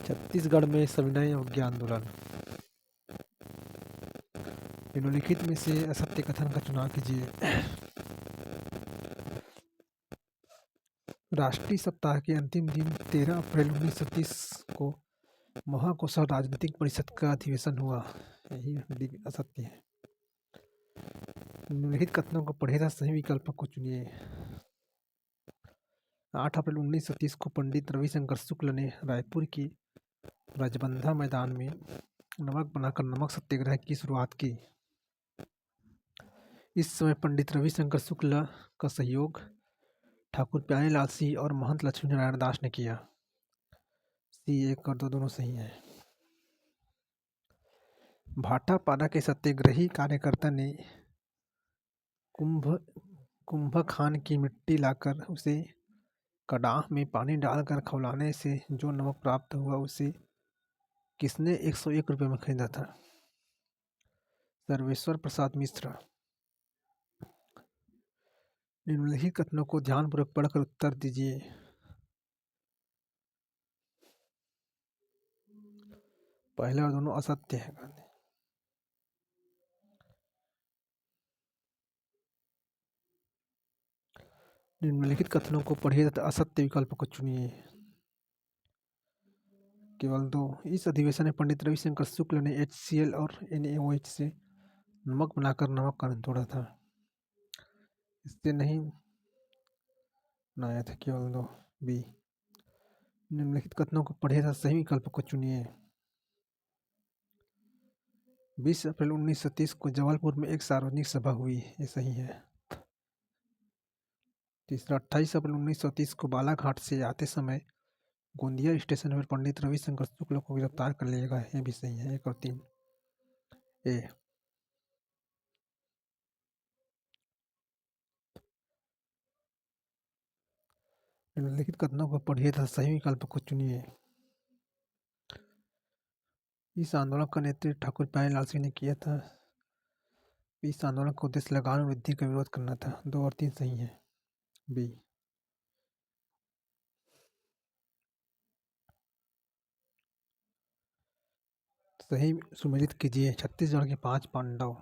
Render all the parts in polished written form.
छत्तीसगढ़ में सविनय अवज्ञा आंदोलन। निम्नलिखित में से असत्य कथन का चुनाव कीजिए। राष्ट्रीय सप्ताह के अंतिम दिन 13 अप्रैल 1930 को महाकोशल राजनीतिक परिषद का अधिवेशन हुआ। यही असत्य है। निम्नलिखित कथनों को पढ़िए तथा सही विकल्प को चुनिए। 8 अप्रैल 1930 को पंडित रविशंकर शुक्ल ने रायपुर की रजबंधा मैदान में नमक बनाकर नमक सत्याग्रह की शुरुआत की। इस समय पंडित रविशंकर शुक्ल का सहयोग ठाकुर प्यारेलाल सिंह और महंत लक्ष्मी नारायण दास ने किया। सी 1 और 2 दोनों सही हैं। भाटापारा के सत्याग्रही कार्यकर्ता ने कुंभ खान की मिट्टी लाकर उसे कड़ाह में पानी डालकर खौलाने से जो नमक प्राप्त हुआ उसे किसने 101 रुपये में खरीदा था? सर्वेश्वर प्रसाद मिश्र। निम्नलिखित कथनों को ध्यानपूर्वक पढ़कर उत्तर दीजिए। पहले और दोनों असत्य है। निम्नलिखित कथनों को पढ़िए तथा असत्य विकल्प को चुनिए। केवल 2। इस अधिवेशन में पंडित रविशंकर शुक्ल ने HCl और NaOH से नमक बनाकर नमक का तोड़ा था। इससे नहीं बनाया था। केवल 2। बी। निम्नलिखित कथनों को पढ़िए तथा सही विकल्प को चुनिए। 20 अप्रैल 1930 को जबलपुर में एक सार्वजनिक सभा हुई। ये सही है। तीसरा, 28 अप्रैल 1930 को बालाघाट से आते समय गोंदिया स्टेशन पर पंडित रविशंकर शुक्ल को गिरफ्तार कर लिया गया। ये भी सही है। 1 और 3। ए। निम्नलिखित कथनों को पढ़िए तथा सही विकल्प को चुनिए। इस आंदोलन का नेतृत्व ठाकुर प्यारेलाल सिंह ने किया था। इस आंदोलन का उद्देश्य लगान वृद्धि का विरोध करना था। 2 और 3 सही है। बी। सही सुमेलित कीजिए। छत्तीसगढ़ के 5 पांडव।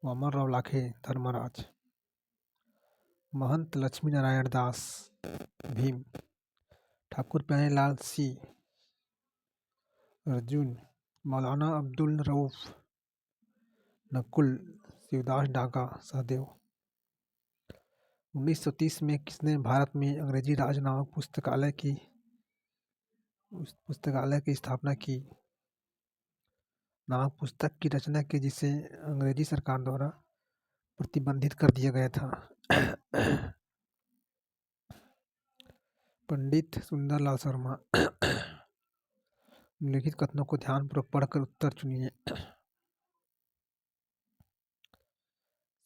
वामनराव लाखे धर्मराज, महंत लक्ष्मी नारायण दास भीम, ठाकुर प्यारेलाल सिंह अर्जुन, मौलाना अब्दुल रऊफ नकुल, शिवदास डागा सहदेव। 1930 में किसने भारत में अंग्रेजी राज नामक पुस्तकालय की स्थापना की? नामक पुस्तक की रचना की जिसे अंग्रेजी सरकार द्वारा प्रतिबंधित कर दिया गया था। पंडित सुंदरलाल शर्मा। निम्नलिखित कथनों को ध्यानपूर्वक पढ़कर उत्तर चुनिए।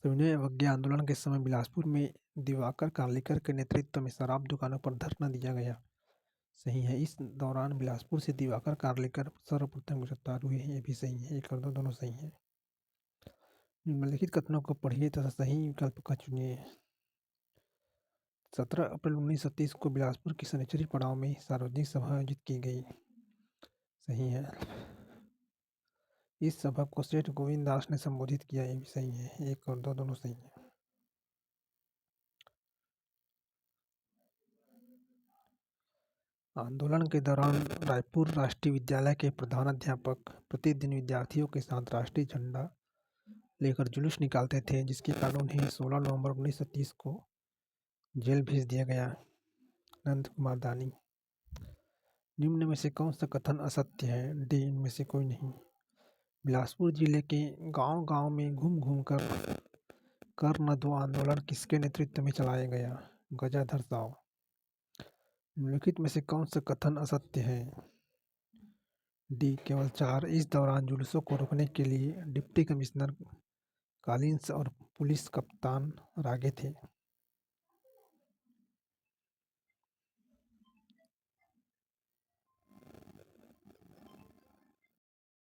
सविनय अवज्ञा आंदोलन के समय बिलासपुर में दिवाकर कालेकर के नेतृत्व में शराब दुकानों पर धरना दिया गया। सही है। इस दौरान बिलासपुर से दिवाकर कालेकर सर्वप्रथम गिरफ्तार हुए। ये भी सही है। 1 और 2 दोनों सही है। निम्नलिखित कथनों को पढ़िए तथा सही विकल्प का चुनिए। 17 अप्रैल 1930 को बिलासपुर की शनिचरी पड़ाव में सार्वजनिक सभा आयोजित की गई। सही है। इस सभा को सेठ गोविंद दास ने संबोधित किया। ये भी सही है। 1 और 2 दोनों सही है। आंदोलन के दौरान रायपुर राष्ट्रीय विद्यालय के प्रधान अध्यापक प्रतिदिन विद्यार्थियों के साथ राष्ट्रीय झंडा लेकर जुलूस निकालते थे, जिसके कारण उन्हें 16 नवंबर 1930 को जेल भेज दिया गया। नंद कुमार दानी। निम्न में से कौन सा कथन असत्य है? डी। इनमें से कोई नहीं। बिलासपुर जिले के गांव-गांव में घूम घूम कर न दो आंदोलन किसके नेतृत्व में चलाया गया? गजाधर साव। निम्नलिखित में से कौन सा कथन असत्य है? डी। केवल 4। इस दौरान जुलूसों को रोकने के लिए डिप्टी कमिश्नर कालिंस और पुलिस कप्तान रागे थे।